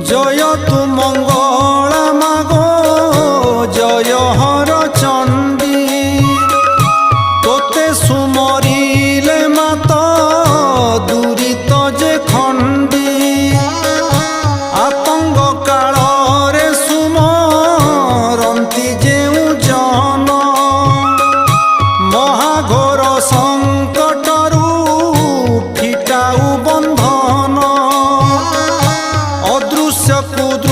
জয় তু মঙ্গলা মাগো জয় হর চণ্ডী তোতে সুমরিলে মাত দুরিত যে খণ্ডী আতঙ্গ কাଳରେ সুমরন্তি যেউ জন মহাঘোর সংকটরু ফিটাউ বন্ধন অদৃশ্য কুদ